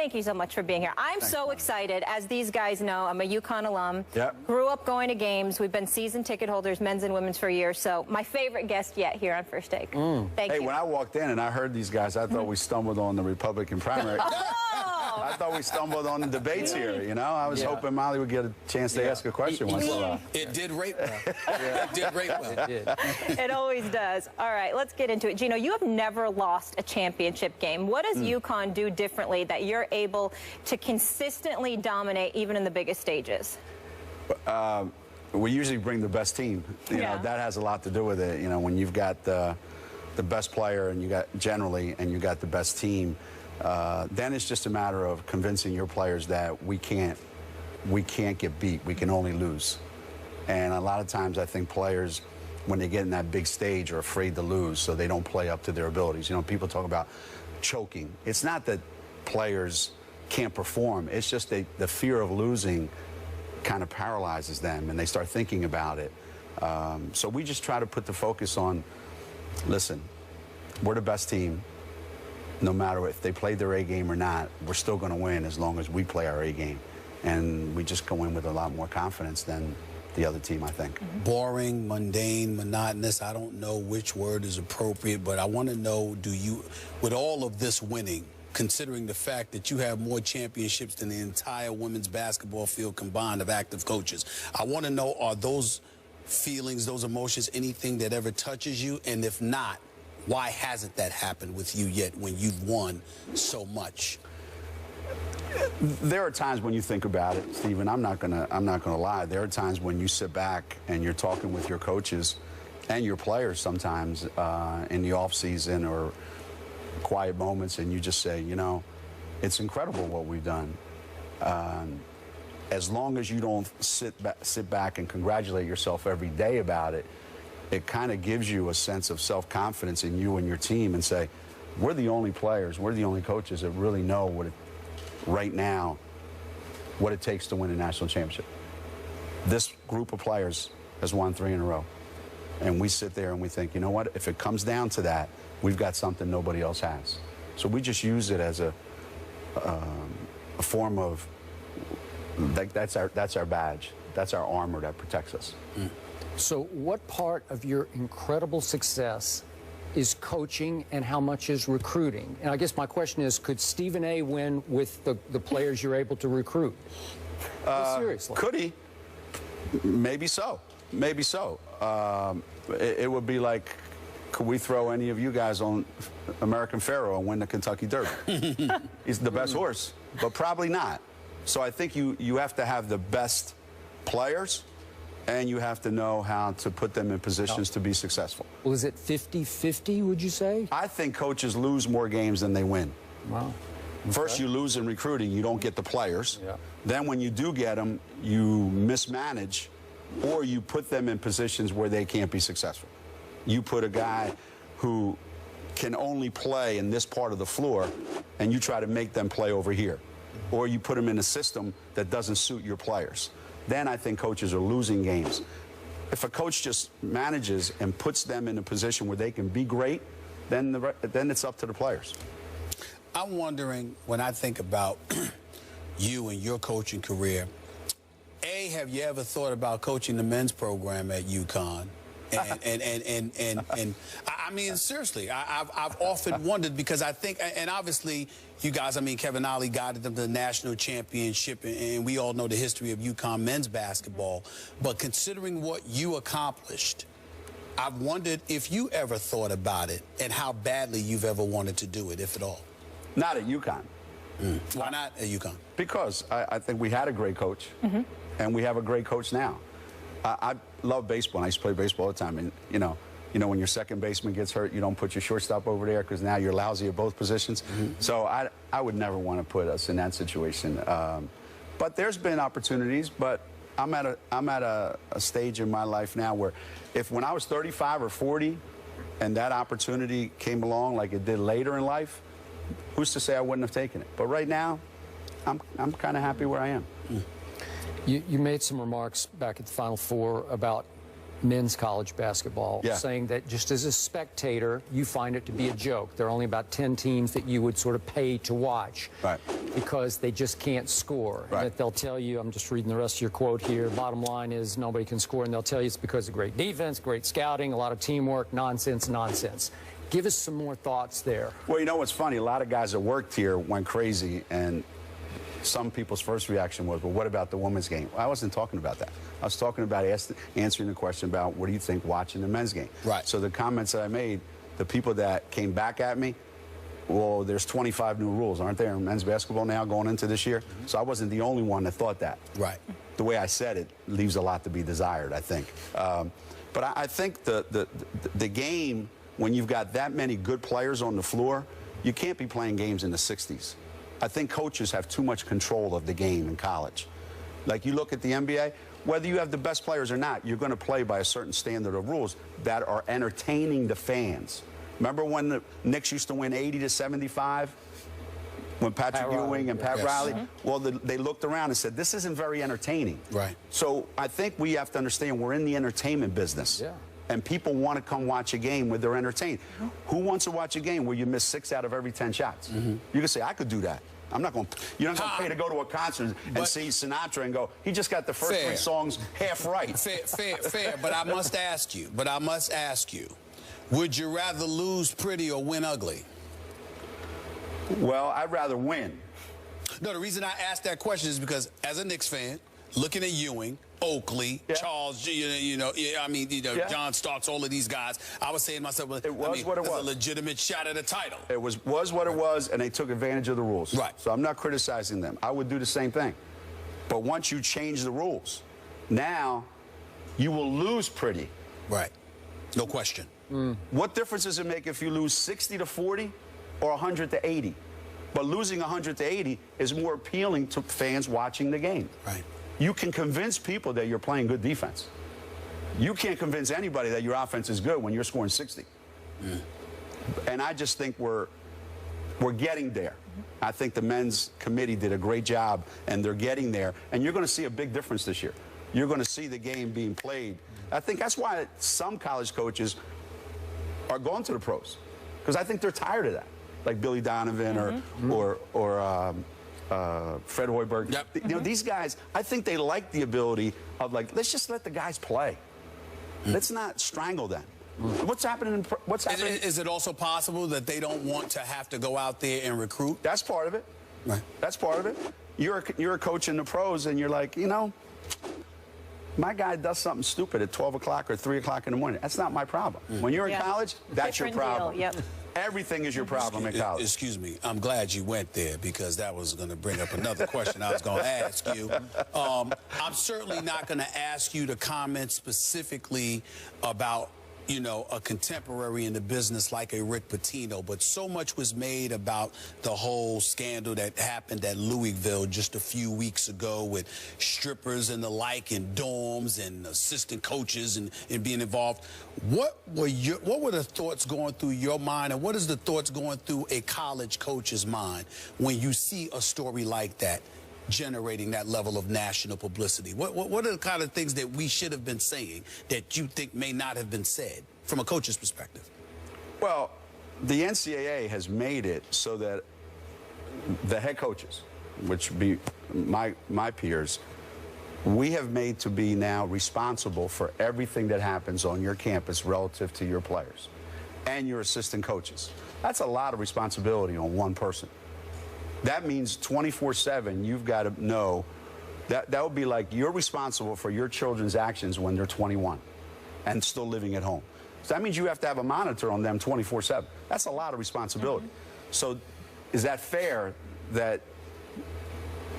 thank you so much for being here. I'm so excited. As these guys know, I'm a UConn alum. Yep. Grew up going to games. We've been season ticket holders, men's and women's, for years. So my favorite guest yet here on First Take. Thank you. Hey, when I walked in and I heard these guys, I thought we stumbled on the Republican primary. I thought we stumbled on the debates here, you know? I was hoping Molly would get a chance to ask a question once in a while. It did rate well. It did rate well. It did. It always does. All right, let's get into it. Geno, you have never lost a championship game. What does UConn do differently that you're able to consistently dominate even in the biggest stages? We usually bring the best team. You know, that has a lot to do with it. You know, when you've got the best player and you got you got the best team, then it's just a matter of convincing your players that we can't get beat. We can only lose. And a lot of times I think players, when they get in that big stage, are afraid to lose, so they don't play up to their abilities. You know, people talk about choking. It's not that players can't perform. It's just the fear of losing kind of paralyzes them, and they start thinking about it. So we just try to put the focus on, listen, we're the best team. No matter if they played their A game or not, we're still going to win as long as we play our A game. And we just go in with a lot more confidence than the other team, I think. Boring, mundane, monotonous, I don't know which word is appropriate, but I want to know, do you, with all of this winning, considering the fact that you have more championships than the entire women's basketball field combined of active coaches, I want to know, are those feelings, those emotions, anything that ever touches you? And if not, why hasn't that happened with you yet when you've won so much? There are times when you think about it, Stephen. I'm not gonna lie. There are times when you sit back and you're talking with your coaches and your players sometimes in the off season or quiet moments, and you just say, you know, it's incredible what we've done. As long as you don't sit back and congratulate yourself every day about it, it kind of gives you a sense of self-confidence in you and your team, and say, we're the only players, we're the only coaches that really know right now what it takes to win a national championship. This group of players has won 3 in a row. And we sit there and we think, you know what, if it comes down to that, we've got something nobody else has. So we just use it as a form of, that's our badge. That's our armor that protects us. So what part of your incredible success is coaching and how much is recruiting? And I guess my question is, could Stephen A. win with the players you're able to recruit? Seriously. Could he? Maybe so. Maybe so. It would be like, could we throw any of you guys on American Pharoah and win the Kentucky Derby? He's the best horse, but probably not. So I think you have to have the best players, and you have to know how to put them in positions to be successful. Well, is it 50-50, would you say? I think coaches lose more games than they win. Wow. First, you lose in recruiting. You don't get the players. Yeah. Then when you do get them, you mismanage, or you put them in positions where they can't be successful. You put a guy who can only play in this part of the floor, and you try to make them play over here. Or you put them in a system that doesn't suit your players. Then I think coaches are losing games. If a coach just manages and puts them in a position where they can be great, then it's up to the players. I'm wondering, when I think about you and your coaching career, A, have you ever thought about coaching the men's program at UConn? And I mean, seriously, I've often wondered, because I think, and obviously you guys, I mean, Kevin Ollie guided them to the national championship, and we all know the history of UConn men's basketball. But considering what you accomplished, I've wondered if you ever thought about it and how badly you've ever wanted to do it, if at all. Not at UConn. Why not at UConn? Because I think we had a great coach, and we have a great coach now. I love baseball, and I used to play baseball all the time. And, you know, when your second baseman gets hurt, you don't put your shortstop over there because now you're lousy at both positions. So I would never want to put us in that situation. But there's been opportunities, but I'm at a stage in my life now where when I was 35 or 40 and that opportunity came along like it did later in life, who's to say I wouldn't have taken it? But right now, I'm kind of happy where I am. You made some remarks back at the Final Four about men's college basketball, Yeah. saying that just as a spectator, you find it to be a joke. There are only about 10 teams that you would sort of pay to watch because they just can't score. Right. That they'll tell you, I'm just reading the rest of your quote here, bottom line is nobody can score, and they'll tell you it's because of great defense, great scouting, a lot of teamwork, nonsense, nonsense. Give us some more thoughts there. Well, you know what's funny? A lot of guys that worked here went crazy, and some people's first reaction was, well, what about the women's game? Well, I wasn't talking about that. I was talking about answering the question about what do you think watching the men's game. Right. So the comments that I made, the people that came back at me, well, there's 25 new rules, aren't there, in men's basketball now going into this year? So I wasn't the only one that thought that. Right. The way I said it leaves a lot to be desired, I think. But I think the game, when you've got that many good players on the floor, you can't be playing games in the 60s. I think coaches have too much control of the game in college. Like you look at the NBA, whether you have the best players or not, you're going to play by a certain standard of rules that are entertaining the fans. Remember when the Knicks used to win 80-75? When Patrick Ewing and Pat Riley, well, they looked around and said, this isn't very entertaining. Right. So I think we have to understand we're in the entertainment business. Yeah. And people want to come watch a game where they're entertained. Who wants to watch a game where you miss 6 out of every 10 shots? You can say, I could do that. I'm not going to, you're not going to pay to go to a concert and see Sinatra and go, he just got the first 3 songs half right. Fair, but I must ask you, would you rather lose pretty or win ugly? Well, I'd rather win. No, the reason I asked that question is because as a Knicks fan, looking at Ewing, Oakley, Charles, John Starks, all of these guys, I was saying to myself, well, it was what it was. A legitimate shot at a title. It was what it was, and they took advantage of the rules. Right. So I'm not criticizing them. I would do the same thing. But once you change the rules, now you will lose pretty. Right. No question. What difference does it make if you lose 60-40 or 100-80? But losing 100-80 is more appealing to fans watching the game. Right. You can convince people that you're playing good defense. You can't convince anybody that your offense is good when you're scoring 60. And I just think we're getting there. I think the men's committee did a great job, and they're getting there. And you're going to see a big difference this year. You're going to see the game being played. I think that's why some college coaches are going to the pros, because I think they're tired of that, like Billy Donovan or Fred Hoiberg. Yep. You know, these guys, I think they like the ability of, like, let's just let the guys play. Let's not strangle them. What's happening? What's happening? Is it also possible that they don't want to have to go out there and recruit? That's part of it. Right. That's part of it. You're a coach in the pros, and you're like, you know, my guy does something stupid at 12 o'clock or 3 o'clock in the morning. That's not my problem. When you're in college, that's Different your problem. deal. Yep. Everything is your problem in college. Excuse me. I'm glad you went there, because that was going to bring up another question I was going to ask you. I'm certainly not going to ask you to comment specifically about, you know, a contemporary in the business like a Rick Pitino, but so much was made about the whole scandal that happened at Louisville just a few weeks ago with strippers and the like in dorms and assistant coaches and being involved. What were the thoughts going through your mind, and what is the thoughts going through a college coach's mind when you see a story like that generating that level of national publicity? What are the kind of things that we should have been saying that you think may not have been said from a coach's perspective? Well, the NCAA has made it so that the head coaches, which would be my peers, we have made to be now responsible for everything that happens on your campus relative to your players and your assistant coaches. That's a lot of responsibility on one person. That means 24/7, you've got to know that would be like you're responsible for your children's actions when they're 21 and still living at home. So that means you have to have a monitor on them 24/7. That's a lot of responsibility. So is that fair that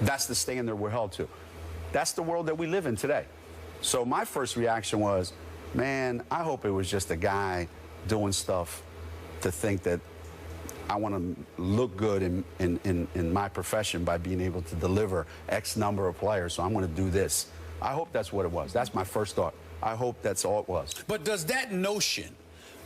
that's the standard we're held to? That's the world that we live in today. So my first reaction was, man, I hope it was just a guy doing stuff to think that I want to look good in my profession by being able to deliver X number of players, so I'm going to do this. I hope that's what it was. That's my first thought. I hope that's all it was. But does that notion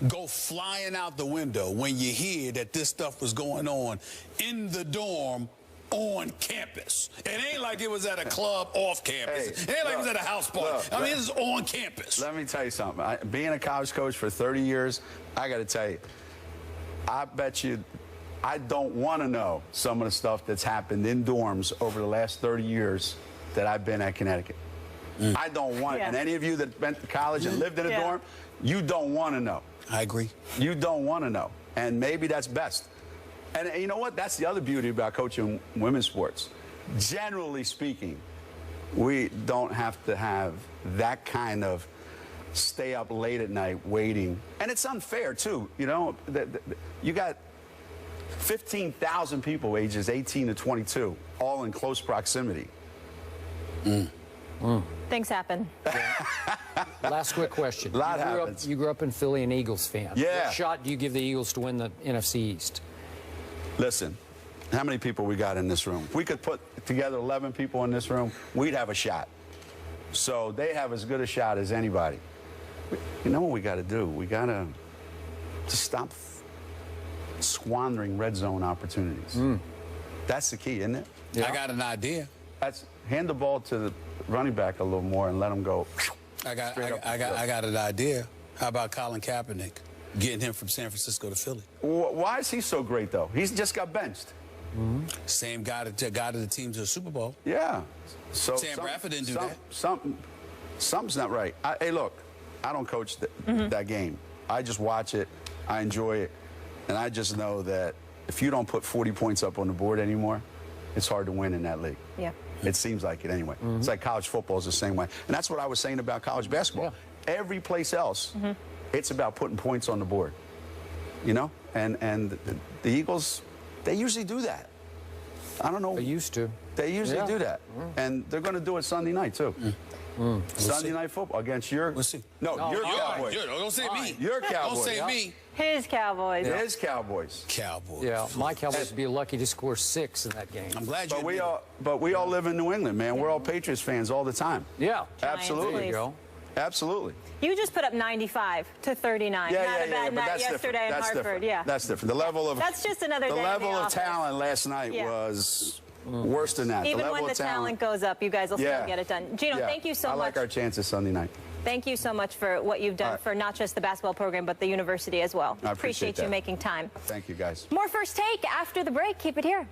go flying out the window when you hear that this stuff was going on in the dorm on campus. It ain't like it was at a club off campus. It ain't like it was at a house party. I mean, this is on campus. Let me tell you something. Being a college coach for 30 years, I got to tell you, I bet you I don't want to know some of the stuff that's happened in dorms over the last 30 years that I've been at Connecticut. I don't want, and any of you that went to college and lived in a dorm, you don't want to know. I agree. You don't want to know. And maybe that's best. And you know what? That's the other beauty about coaching women's sports. Generally speaking, we don't have to have that kind of stay up late at night waiting. And it's unfair, too. You know, you got 15,000 people ages 18 to 22, all in close proximity. Things happen. Last quick question. A lot happens. You grew up in Philly, an Eagles fan. Yeah. What shot do you give the Eagles to win the NFC East? Listen, how many people we got in this room? If we could put together 11 people in this room, we'd have a shot. So they have as good a shot as anybody. You know what we got to do? We got to stop squandering red zone opportunities. That's the key, isn't it? Yeah. I got an idea. Hand the ball to the running back a little more and let him go. I got an idea. How about Colin Kaepernick? Getting him from San Francisco to Philly. Why is he so great, though? He's just got benched. Same guy that got the team to the Super Bowl. Yeah. So Sam Bradford didn't do that. Something's not right. Hey, look, I don't coach that game. I just watch it. I enjoy it. And I just know that if you don't put 40 points up on the board anymore, it's hard to win in that league. Yeah. It seems like it anyway. It's like college football is the same way. And that's what I was saying about college basketball. Yeah. Every place else, it's about putting points on the board. You know? And the Eagles, they usually do that. I don't know. They used to. They usually do that. And they're going to do it Sunday night, too. Sunday night football against your... We'll see. No, your Cowboys. Don't say me. Your Cowboys. Don't say me. His Cowboys. His Cowboys. Cowboys. Yeah, my Cowboys would be lucky to score 6 in that game. I'm glad you But we all live in New England, man. We're all Patriots fans all the time. Yeah. Absolutely. There you go. Absolutely. You just put up 95 to 39. Not a bad night yesterday in Hartford. Different. Yeah. That's different. The level of That's just another day the in level the of office. talent last night was worse than that. Even the level when the of talent goes up, you guys will still get it done. Geno, thank you so much. I like our chances Sunday night. Thank you so much for what you've done for not just the basketball program, but the university as well. I appreciate you making time. Thank you, guys. More First Take after the break. Keep it here.